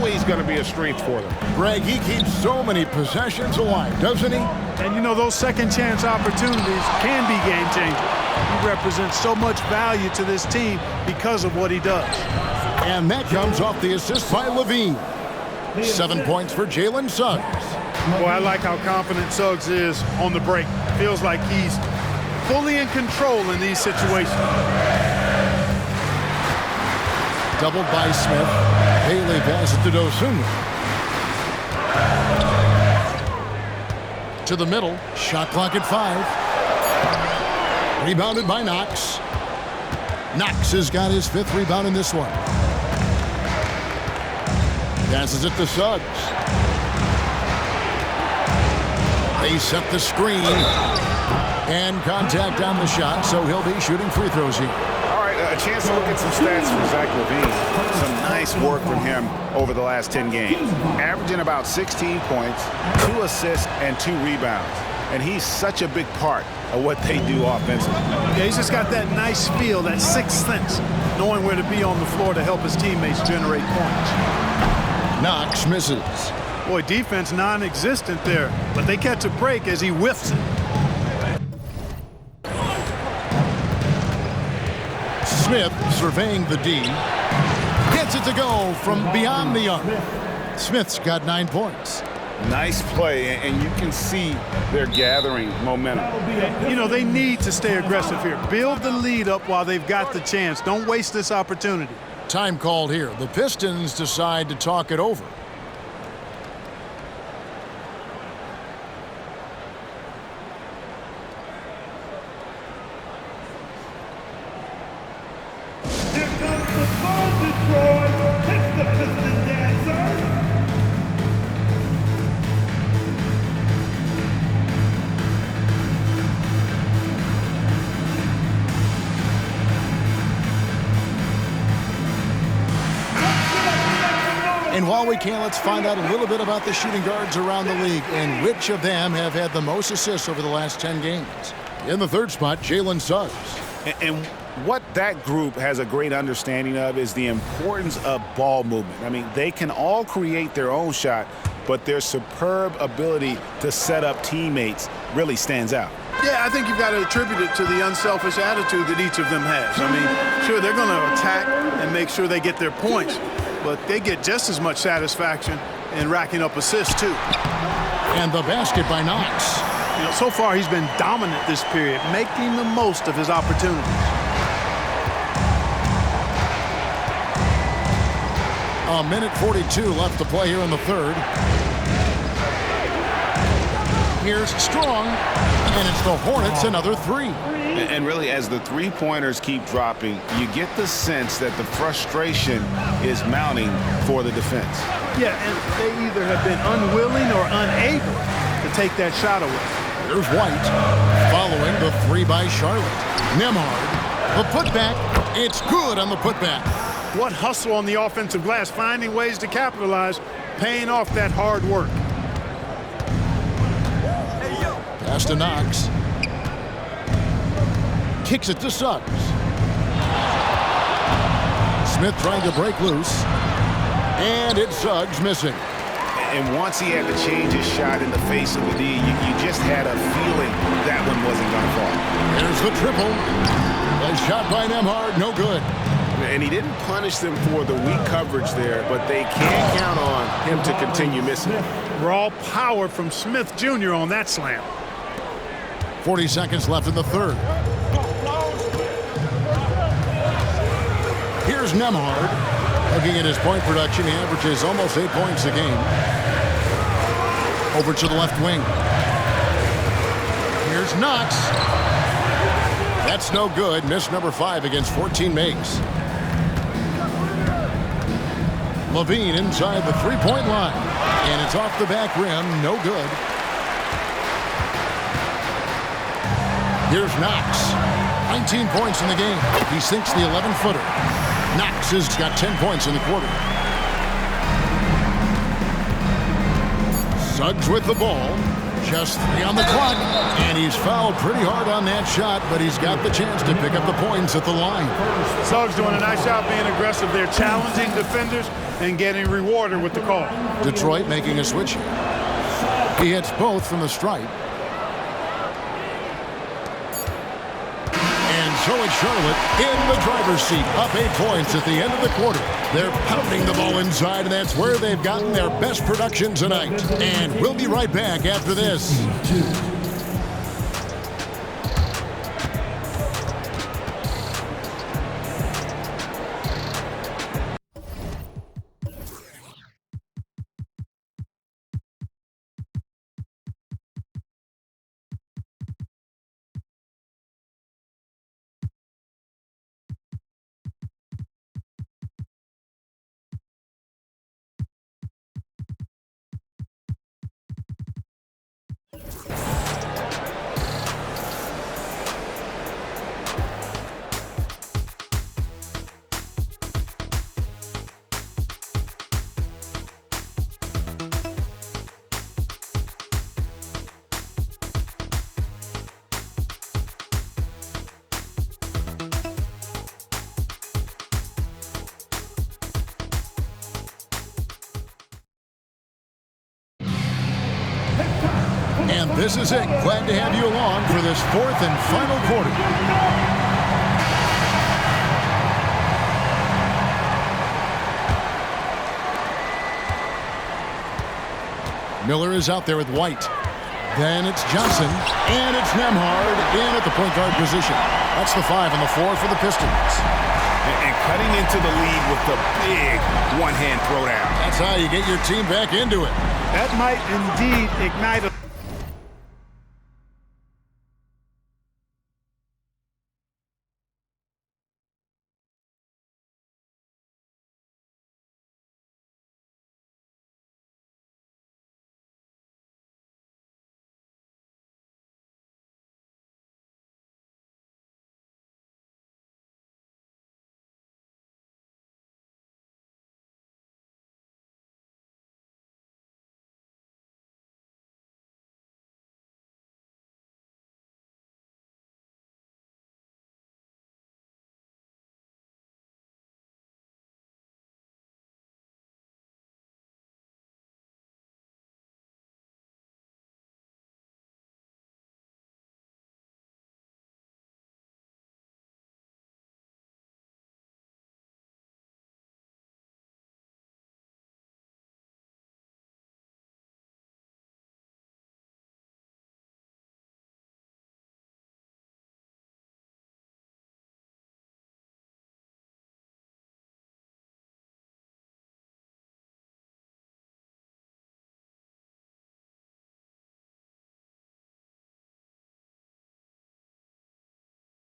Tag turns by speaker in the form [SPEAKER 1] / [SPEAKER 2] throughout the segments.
[SPEAKER 1] always going to be a strength for them.
[SPEAKER 2] Greg, he keeps so many possessions alive, doesn't he?
[SPEAKER 3] And, you know, those second-chance opportunities can be game-changing. He represents so much value to this team because of what he does.
[SPEAKER 2] And that comes off the assist by Levine. 7 points for Jalen Suggs.
[SPEAKER 3] Boy, I like how confident Suggs is on the break. Feels like he's fully in control in these situations.
[SPEAKER 2] Doubled by Smith. Bailey passes to Dosunmu. To the middle. Shot clock at 5. Rebounded by Knox. Knox has got his 5th rebound in this one. Passes it to Suggs. They set the screen. And contact on the shot, so he'll be shooting free throws here.
[SPEAKER 1] All right, a chance to look at some stats from Zach LaVine. Some nice work from him over the last 10 games. Averaging about 16 points, 2 assists, and 2 rebounds. And he's such a big part of what they do offensively.
[SPEAKER 3] Yeah, he's just got that nice feel, that sixth sense, knowing where to be on the floor to help his teammates generate points.
[SPEAKER 2] Knox misses.
[SPEAKER 3] Boy, defense non-existent there, but they catch a break as he whiffs it.
[SPEAKER 2] Smith surveying the D. Gets it to go from beyond the arc. Smith's got 9 points.
[SPEAKER 1] Nice play, and you can see they're gathering momentum.
[SPEAKER 3] You know, they need to stay aggressive here. Build the lead up while they've got the chance. Don't waste this opportunity.
[SPEAKER 2] Time called here. The Pistons decide to talk it over.
[SPEAKER 4] Here comes the ball, Detroit. It's the Piston dancer.
[SPEAKER 2] And while we can, let's find out a little bit about the shooting guards around the league and which of them have had the most assists over the last 10 games. In the 3rd spot, Jalen Suggs.
[SPEAKER 1] And what that group has a great understanding of is the importance of ball movement. I mean, they can all create their own shot, but their superb ability to set up teammates really stands out.
[SPEAKER 3] Yeah, I think you've got to attribute it to the unselfish attitude that each of them has. I mean, sure, they're going to attack and make sure they get their points, but they get just as much satisfaction in racking up assists, too.
[SPEAKER 2] And the basket by Knox.
[SPEAKER 3] You know, so far he's been dominant this period, making the most of his opportunities.
[SPEAKER 2] A minute 42 left to play here in the 3rd. Here's Strong, and it's the Hornets another 3.
[SPEAKER 1] And really, as the three-pointers keep dropping, you get the sense that the frustration is mounting for the defense.
[SPEAKER 3] Yeah, and they either have been unwilling or unable to take that shot away.
[SPEAKER 2] Here's White, following the 3 by Charlotte. Nembhard, the putback. It's good on the putback.
[SPEAKER 3] What hustle on the offensive glass, finding ways to capitalize, paying off that hard work.
[SPEAKER 2] Pass to Knox. Kicks it to Suggs. Smith trying to break loose. And it's Suggs missing.
[SPEAKER 1] And once he had to change his shot in the face of the D, you just had a feeling that one wasn't going to fall.
[SPEAKER 2] There's the triple. A shot by Nembhard, no good.
[SPEAKER 1] And he didn't punish them for the weak coverage there, but they can't count on him to continue missing.
[SPEAKER 3] Raw power from Smith Jr. on that slam.
[SPEAKER 2] 40 seconds left in the 3rd. Here's Nembhard. Looking at his point production, he averages almost 8 points a game. Over to the left wing. Here's Knox. That's no good. Miss number 5 against 14 makes. Levine inside the 3-point line. And it's off the back rim. No good. Here's Knox. 19 points in the game. He sinks the 11-footer. Knox has got 10 points in the quarter. Suggs with the ball. Just 3 on the clock. And he's fouled pretty hard on that shot, but he's got the chance to pick up the points at the line.
[SPEAKER 3] Suggs doing a nice job being aggressive. They're challenging defenders, and getting rewarded with the call.
[SPEAKER 2] Detroit making a switch. He hits both from the stripe. And so it's Charlotte in the driver's seat, up 8 points at the end of the quarter. They're pounding the ball inside, and that's where they've gotten their best production tonight. And we'll be right back after this. And this is it. Glad to have you along for this 4th and final quarter. Miller is out there with White. Then it's Johnson, and it's Nembhard in at the point guard position. That's the 5 and the 4 for the Pistons.
[SPEAKER 1] And cutting into the lead with the big one-hand throwdown.
[SPEAKER 2] That's how you get your team back into it.
[SPEAKER 3] That might indeed ignite a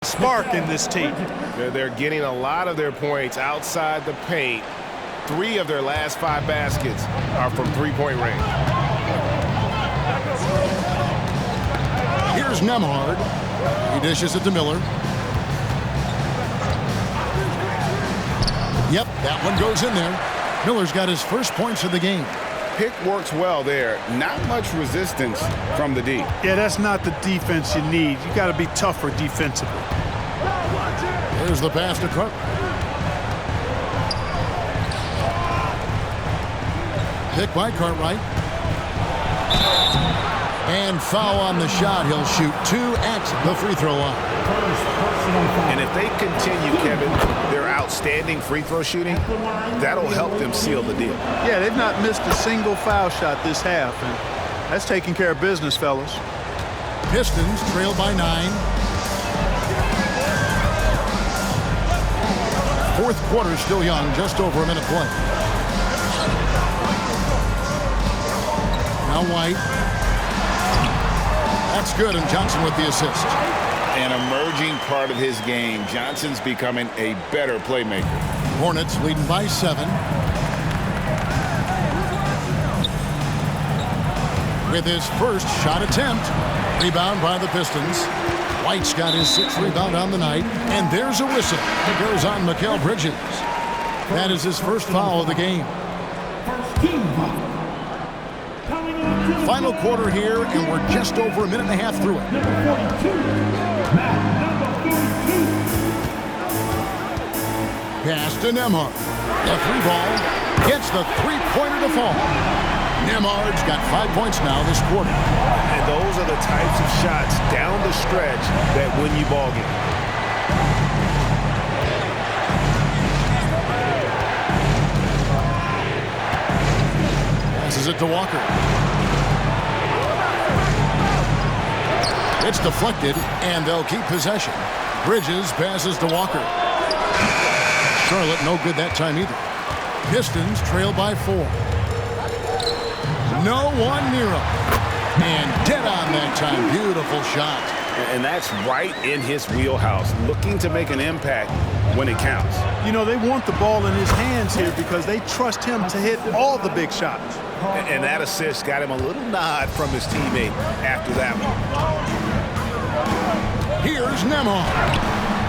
[SPEAKER 3] spark in this team.
[SPEAKER 1] They're getting a lot of their points outside the paint. 3 of their last 5 baskets are from three-point range.
[SPEAKER 2] Here's Nembhard. He dishes it to Miller. Yep, that one goes in there. Miller's got his first points of the game.
[SPEAKER 1] Pick works well there. Not much resistance from the D.
[SPEAKER 3] Yeah, that's not the defense you need. You got to be tougher defensively.
[SPEAKER 2] There's the pass to Cook. Pick by Cartwright. And foul on the shot. He'll shoot 2 at the free throw line.
[SPEAKER 1] And if they continue, Kevin, their outstanding free throw shooting, that'll help them seal the deal.
[SPEAKER 3] Yeah, they've not missed a single foul shot this half, and that's taking care of business, fellas.
[SPEAKER 2] Pistons trail by 9. Fourth quarter still young, just over a minute play. Now White. That's good, and Johnson with the assist.
[SPEAKER 1] An emerging part of his game. Johnson's becoming a better playmaker.
[SPEAKER 2] Hornets leading by 7. With his first shot attempt. Rebound by the Pistons. White's got his 6th rebound on the night. And there's a whistle. It goes on Mikal Bridges. That is his first foul of the game. Final quarter here, and we're just over a minute and a half through it. Pass to Nembhard. The 3 ball. Gets the three-pointer to fall. Nemard's got 5 points now this quarter.
[SPEAKER 1] And those are the types of shots down the stretch that win you ball games.
[SPEAKER 2] Passes it to Walker. It's deflected, and they'll keep possession. Bridges passes to Walker. Charlotte no good that time either. Pistons trail by 4. No one near him. And dead on that time. Beautiful shot.
[SPEAKER 1] And that's right in his wheelhouse, looking to make an impact when it counts.
[SPEAKER 3] You know, they want the ball in his hands here because they trust him to hit all the big shots.
[SPEAKER 1] And that assist got him a little nod from his teammate after that one.
[SPEAKER 2] Here's Nemard.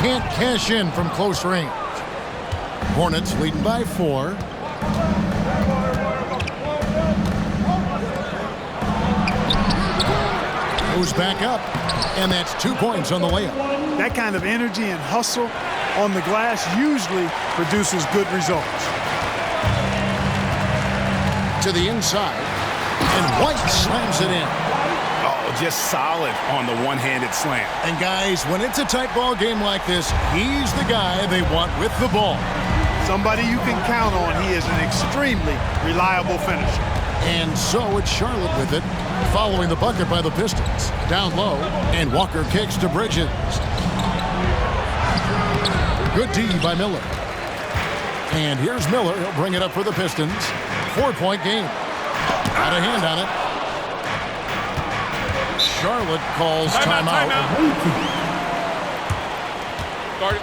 [SPEAKER 2] Can't cash in from close range. Hornets leading by 4. Goes back up, and that's 2 points on the layup.
[SPEAKER 3] That kind of energy and hustle on the glass usually produces good results.
[SPEAKER 2] To the inside, and White slams it in.
[SPEAKER 1] Oh, just solid on the one-handed slam.
[SPEAKER 2] And guys, when it's a tight ball game like this, he's the guy they want with the ball.
[SPEAKER 3] Somebody you can count on. He is an extremely reliable finisher.
[SPEAKER 2] And so it's Charlotte with it, following the bucket by the Pistons. Down low, and Walker kicks to Bridges. Good D by Miller. And here's Miller. He'll bring it up for the Pistons. 4-point game. Out of hand on it. Charlotte calls timeout.
[SPEAKER 5] Start it.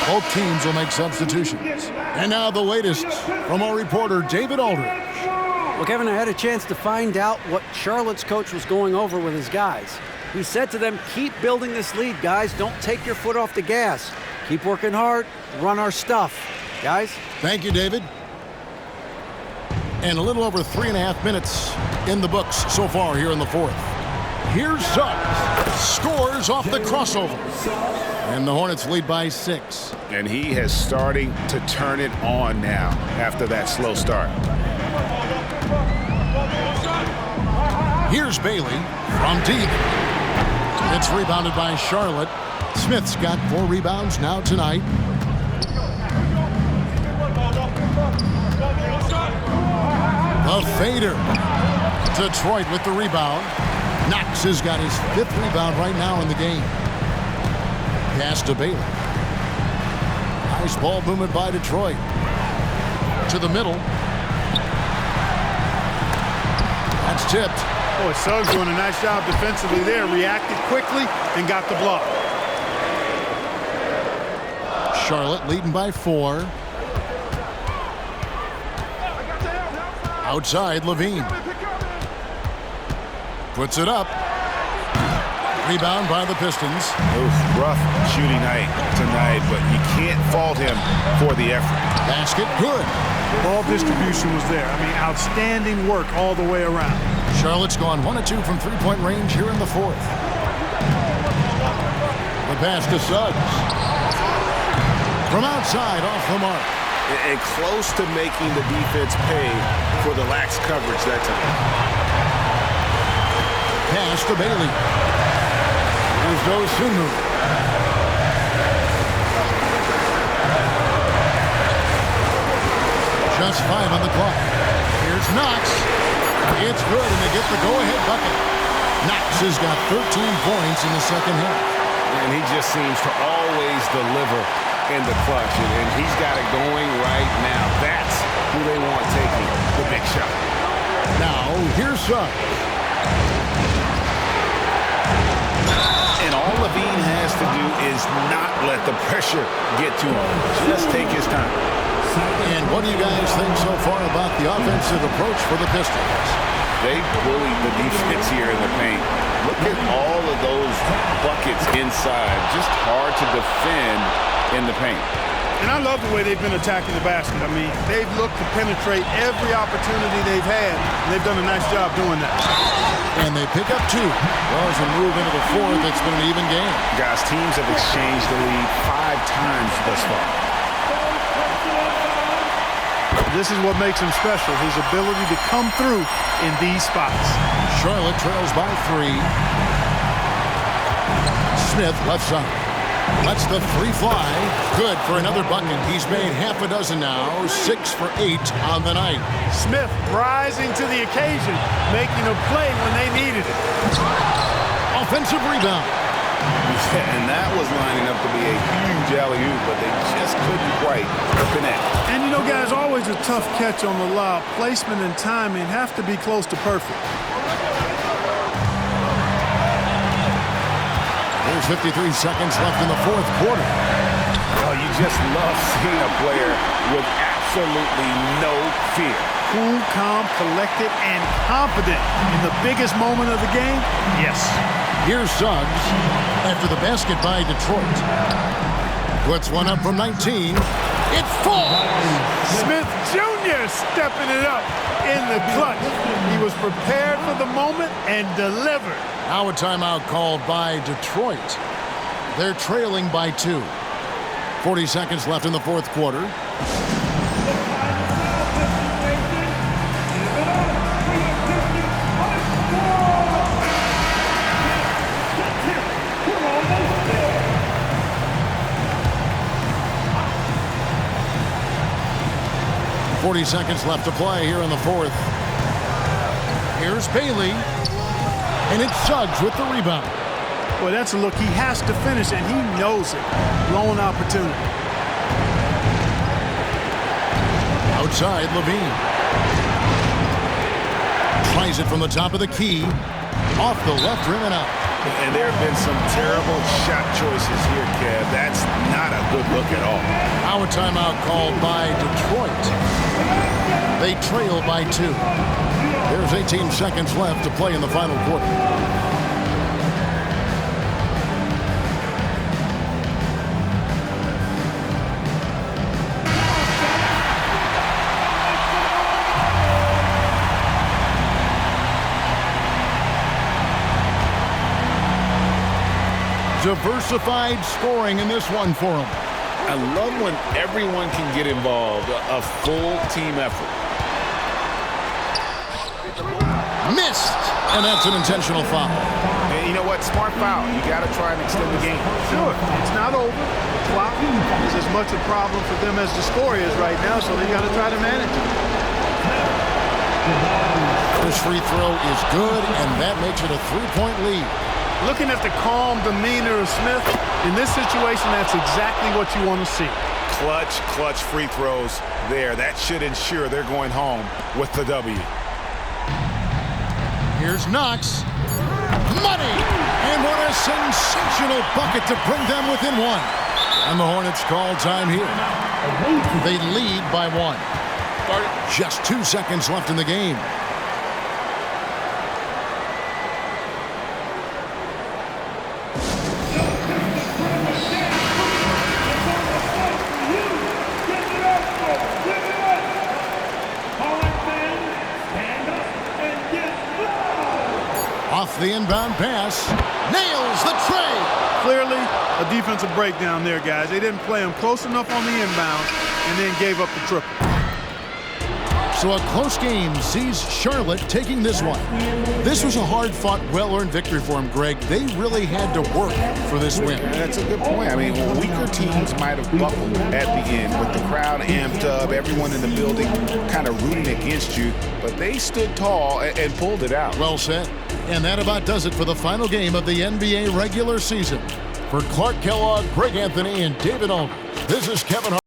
[SPEAKER 2] Both teams will make substitutions. And now the latest from our reporter, David Aldridge.
[SPEAKER 6] Well, Kevin, I had a chance to find out what Charlotte's coach was going over with his guys. He said to them, keep building this lead, guys. Don't take your foot off the gas. Keep working hard. Run our stuff. Guys?
[SPEAKER 2] Thank you, David. And a little over 3.5 minutes in the books so far here in the fourth. Here's Suggs. Scores off the crossover. And the Hornets lead by 6.
[SPEAKER 1] And he is starting to turn it on now after that slow start.
[SPEAKER 2] Here's Bailey from deep. It's rebounded by Charlotte. Smith's got 4 rebounds now tonight. The fader. Detroit with the rebound. Knox has got his 5th rebound right now in the game. Pass to Bailey. Nice ball movement by Detroit. To the middle. That's tipped.
[SPEAKER 3] Boy, Suggs doing a nice job defensively there. Reacted quickly and got the block.
[SPEAKER 2] Charlotte leading by 4. Outside, Levine. Puts it up. Rebound by the Pistons.
[SPEAKER 1] Oof, rough shooting night tonight, but you can't fault him for the effort.
[SPEAKER 2] Basket good.
[SPEAKER 3] Ball distribution was there. I mean, outstanding work all the way around.
[SPEAKER 2] Charlotte's gone 1 of 2 from 3-point range here in the fourth. The pass to Suggs. From outside, off the mark.
[SPEAKER 1] And close to making the defense pay for the lax coverage that time.
[SPEAKER 2] Pass to Bailey. Here's Dosunmu. Just 5 on the clock. Here's Knox. It's good, and they get the go-ahead bucket. Knox has got 13 points in the second half.
[SPEAKER 1] And he just seems to always deliver in the clutch, and he's got it going right now. That's who they want taking the big shot.
[SPEAKER 2] Now, here's Suggs.
[SPEAKER 1] And all Levine has to do is not let the pressure get to him. Just take his time.
[SPEAKER 2] And what do you guys think so far about the offensive approach for the Pistons?
[SPEAKER 1] They bullied the defense here in the paint. Look at all of those buckets inside. Just hard to defend in the paint.
[SPEAKER 3] And I love the way they've been attacking the basket. I mean, they've looked to penetrate every opportunity they've had, and they've done a nice job doing that.
[SPEAKER 2] And they pick up 2. Well, as we move into the fourth, it's been an even game.
[SPEAKER 1] Guys, teams have exchanged the lead 5 times thus far.
[SPEAKER 3] This is what makes him special, his ability to come through in these spots.
[SPEAKER 2] Charlotte trails by 3. Smith left side. Lets the 3 fly. Good for another bucket. He's made half a dozen now. 6 for 8 on the night.
[SPEAKER 3] Smith rising to the occasion, making a play when they needed it.
[SPEAKER 2] Offensive rebound.
[SPEAKER 1] And that was lining up to be a huge alley-oop, but they just couldn't quite connect.
[SPEAKER 3] And you know, guys, always a tough catch on the lob. Placement and timing have to be close to perfect.
[SPEAKER 2] There's 53 seconds left in the fourth quarter.
[SPEAKER 1] Oh, you just love seeing a player with absolutely no fear.
[SPEAKER 3] Cool, calm, collected, and confident in the biggest moment of the game? Yes.
[SPEAKER 2] Here's Suggs after the basket by Detroit. Puts one up from 19. It falls!
[SPEAKER 3] Smith Jr. stepping it up in the clutch. He was prepared for the moment and delivered.
[SPEAKER 2] Now a timeout called by Detroit. They're trailing by 2. 40 seconds left in the fourth quarter. .40 seconds left to play here in the fourth. Here's Bailey. And it's Suggs with the rebound.
[SPEAKER 3] Well, that's a look he has to finish, and he knows it. Blown opportunity.
[SPEAKER 2] Outside, Levine. Tries it from the top of the key. Off the left rim and out.
[SPEAKER 1] And there have been some terrible shot choices here, Kev. That's not a good look at all.
[SPEAKER 2] Now a timeout called by Detroit. They trail by 2. There's 18 seconds left to play in the final quarter. Diversified scoring in this one for him.
[SPEAKER 1] I love when everyone can get involved, a full team effort.
[SPEAKER 2] Missed, and that's an intentional foul.
[SPEAKER 1] And you know what? Smart foul. You got to try and extend the game.
[SPEAKER 3] Sure, it's not over. The clock is as much a problem for them as the score is right now, so they got to try to manage it.
[SPEAKER 2] This free throw is good, and that makes it a 3-point lead.
[SPEAKER 3] Looking at the calm demeanor of Smith, in this situation, that's exactly what you want to see.
[SPEAKER 1] Clutch free throws there. That should ensure they're going home with the W.
[SPEAKER 2] Here's Knox. Money! And what a sensational bucket to bring them within 1. And the Hornets call time here. They lead by 1. Just 2 seconds left in the game. Off the inbound pass. Nails the tray.
[SPEAKER 3] Clearly a defensive breakdown there, guys. They didn't play him close enough on the inbound and then gave up the triple.
[SPEAKER 2] So a close game sees Charlotte taking this one. This was a hard-fought, well-earned victory for them, Greg. They really had to work for this win.
[SPEAKER 1] That's a good point. I mean, weaker teams might have buckled at the end with the crowd amped up, everyone in the building kind of rooting against you, but they stood tall and pulled it out.
[SPEAKER 2] Well said. And that about does it for the final game of the NBA regular season. For Clark Kellogg, Greg Anthony, and David Aldridge, this is Kevin Hart.